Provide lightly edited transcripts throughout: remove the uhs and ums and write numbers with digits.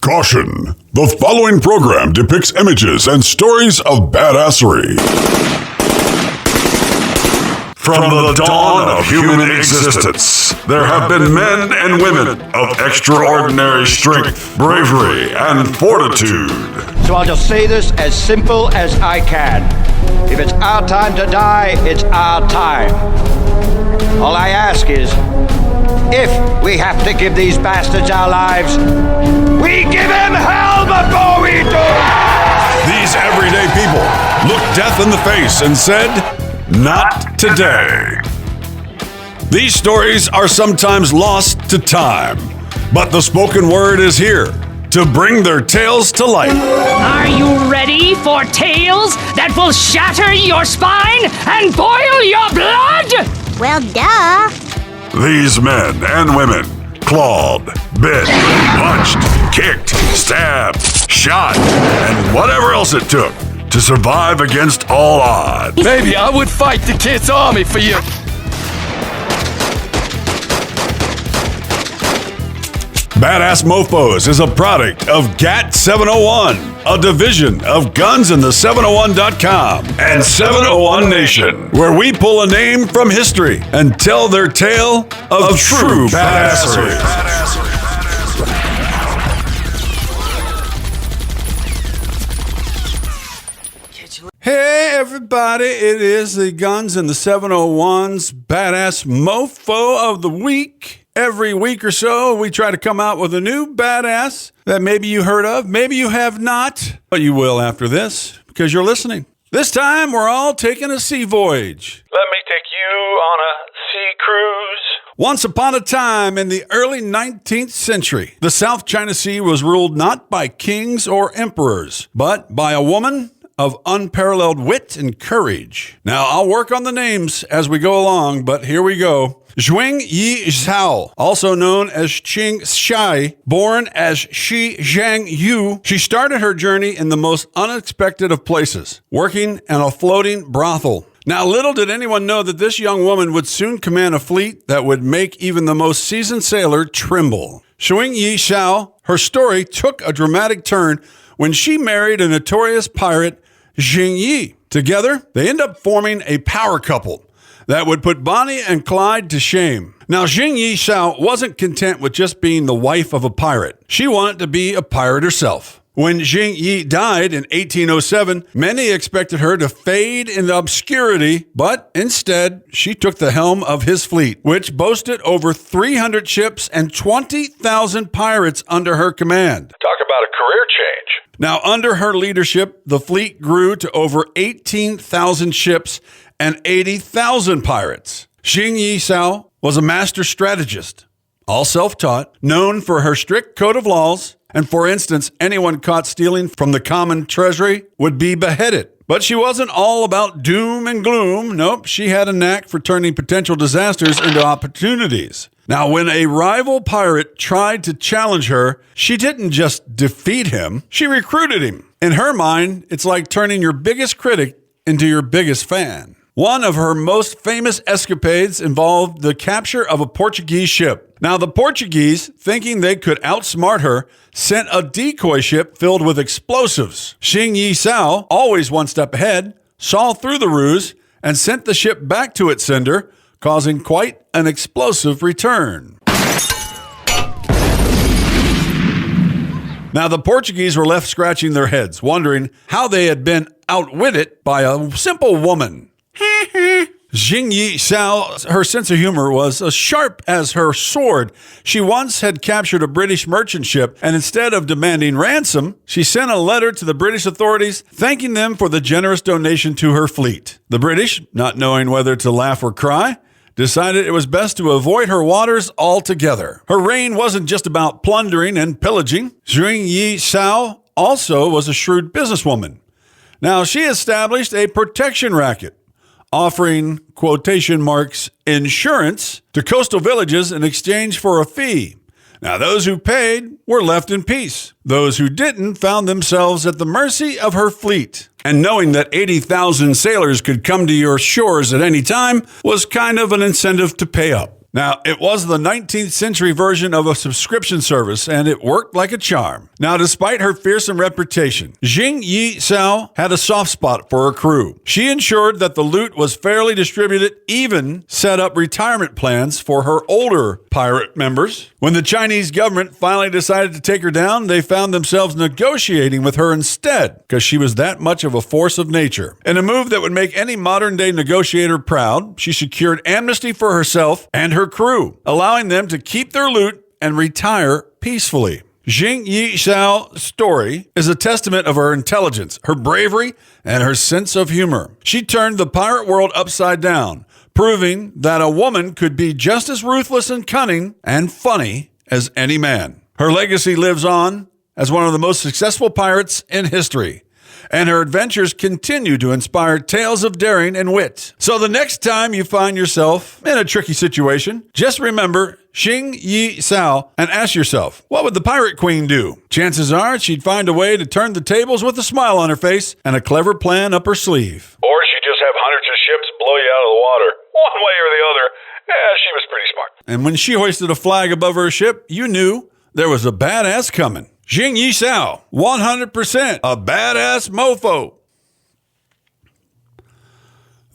Caution! The following program depicts images and stories of badassery. From the dawn of human existence, there have been men and women of extraordinary strength, bravery, and fortitude. So I'll just say this as simple as I can. If it's our time to die, it's our time. All I ask is, if we have to give these bastards our lives, we give them hell before we do! These everyday people looked death in the face and said, "Not today." These stories are sometimes lost to time, but the spoken word is here to bring their tales to life. Are you ready for tales that will shatter your spine and boil your blood? Well, duh. These men and women clawed, bit, punched, kicked, stabbed, shot, and whatever else it took to survive against all odds. Baby, I would fight the kids' army for you. Badass Mofos is a product of GAT 701, a division of GunsInThe701.com and 701 Nation, where we pull a name from history and tell their tale of true badassery. Hey everybody, it is the Guns in the 701's Badass Mofo of the Week. Every week or so, we try to come out with a new badass that maybe you heard of, maybe you have not, but you will after this because you're listening. This time, we're all taking a sea voyage. Let me take you on a sea cruise. Once upon a time in the early 19th century, the South China Sea was ruled not by kings or emperors, but by a woman of unparalleled wit and courage. Now, I'll work on the names as we go along, but here we go. Zheng Zhao, also known as Qing Shai, born as Shi Zhang Yu, she started her journey in the most unexpected of places, working in a floating brothel. Now, little did anyone know that this young woman would soon command a fleet that would make even the most seasoned sailor tremble. Zheng Zhao, her story took a dramatic turn when she married a notorious pirate, Zheng Yi. Together, they end up forming a power couple that would put Bonnie and Clyde to shame. Now, Zheng Yi wasn't content with just being the wife of a pirate. She wanted to be a pirate herself. When Zheng Yi died in 1807, many expected her to fade into obscurity, but instead, she took the helm of his fleet, which boasted over 300 ships and 20,000 pirates under her command. Talk about a career change. Now, under her leadership, the fleet grew to over 18,000 ships and 80,000 pirates. Zheng Yi was a master strategist, all self-taught, known for her strict code of laws, and for instance, anyone caught stealing from the common treasury would be beheaded. But she wasn't all about doom and gloom. Nope, she had a knack for turning potential disasters into opportunities. Now, when a rival pirate tried to challenge her, she didn't just defeat him, she recruited him. In her mind, it's like turning your biggest critic into your biggest fan. One of her most famous escapades involved the capture of a Portuguese ship. Now, the Portuguese, thinking they could outsmart her, sent a decoy ship filled with explosives. Zheng Yi, always one step ahead, saw through the ruse and sent the ship back to its sender, causing quite an explosive return. Now, the Portuguese were left scratching their heads, wondering how they had been outwitted by a simple woman. Zheng Yi, her sense of humor was as sharp as her sword. She once had captured a British merchant ship, and instead of demanding ransom, she sent a letter to the British authorities thanking them for the generous donation to her fleet. The British, not knowing whether to laugh or cry, decided it was best to avoid her waters altogether. Her reign wasn't just about plundering and pillaging. Zheng Yi also was a shrewd businesswoman. Now, she established a protection racket, offering, quotation marks, insurance to coastal villages in exchange for a fee. Now, those who paid were left in peace. Those who didn't found themselves at the mercy of her fleet. And knowing that 80,000 sailors could come to your shores at any time was kind of an incentive to pay up. Now, it was the 19th century version of a subscription service, and it worked like a charm. Now, despite her fearsome reputation, Zheng Yi-sao had a soft spot for her crew. She ensured that the loot was fairly distributed, even set up retirement plans for her older pirate members. When the Chinese government finally decided to take her down, they found themselves negotiating with her instead, because she was that much of a force of nature. In a move that would make any modern-day negotiator proud, she secured amnesty for herself and her crew, allowing them to keep their loot and retire peacefully. Zheng Yi-sao's story is a testament of her intelligence, her bravery, and her sense of humor. She turned the pirate world upside down, proving that a woman could be just as ruthless and cunning and funny as any man. Her legacy lives on as one of the most successful pirates in history, and her adventures continue to inspire tales of daring and wit. So the next time you find yourself in a tricky situation, just remember Zheng Yi-sao and ask yourself, what would the Pirate Queen do? Chances are she'd find a way to turn the tables with a smile on her face and a clever plan up her sleeve. Or she'd just have hundreds of ships blow you out of the water, one way or the other. Yeah, she was pretty smart. And when she hoisted a flag above her ship, you knew there was a badass coming. Zheng Yi-sao, 100% a badass mofo.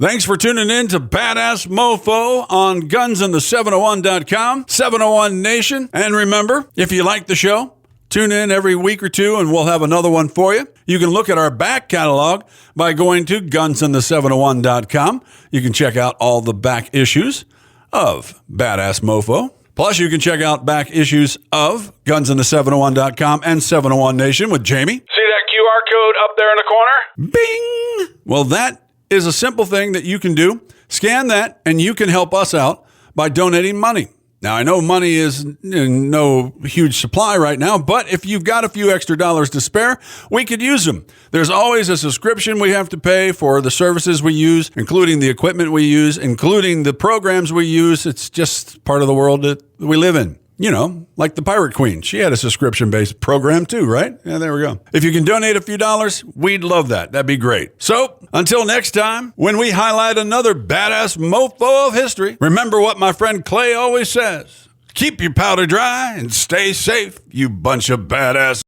Thanks for tuning in to Badass Mofo on gunsandthe701.com, 701 Nation. And remember, if you like the show, tune in every week or two and we'll have another one for you. You can look at our back catalog by going to gunsandthe701.com. You can check out all the back issues of Badass Mofo. Plus, you can check out back issues of gunsandthe701.com and 701 Nation with Jamie. See that QR code up there in the corner? Bing! Well, that is a simple thing that you can do. Scan that, and you can help us out by donating money. Now, I know money is in no huge supply right now, but if you've got a few extra dollars to spare, we could use them. There's always a subscription we have to pay for the services we use, including the equipment we use, including the programs we use. It's just part of the world that we live in. You know, like the Pirate Queen. She had a subscription-based program too, right? Yeah, there we go. If you can donate a few dollars, we'd love that. That'd be great. So, until next time, when we highlight another badass mofo of history, remember what my friend Clay always says. Keep your powder dry and stay safe, you bunch of badass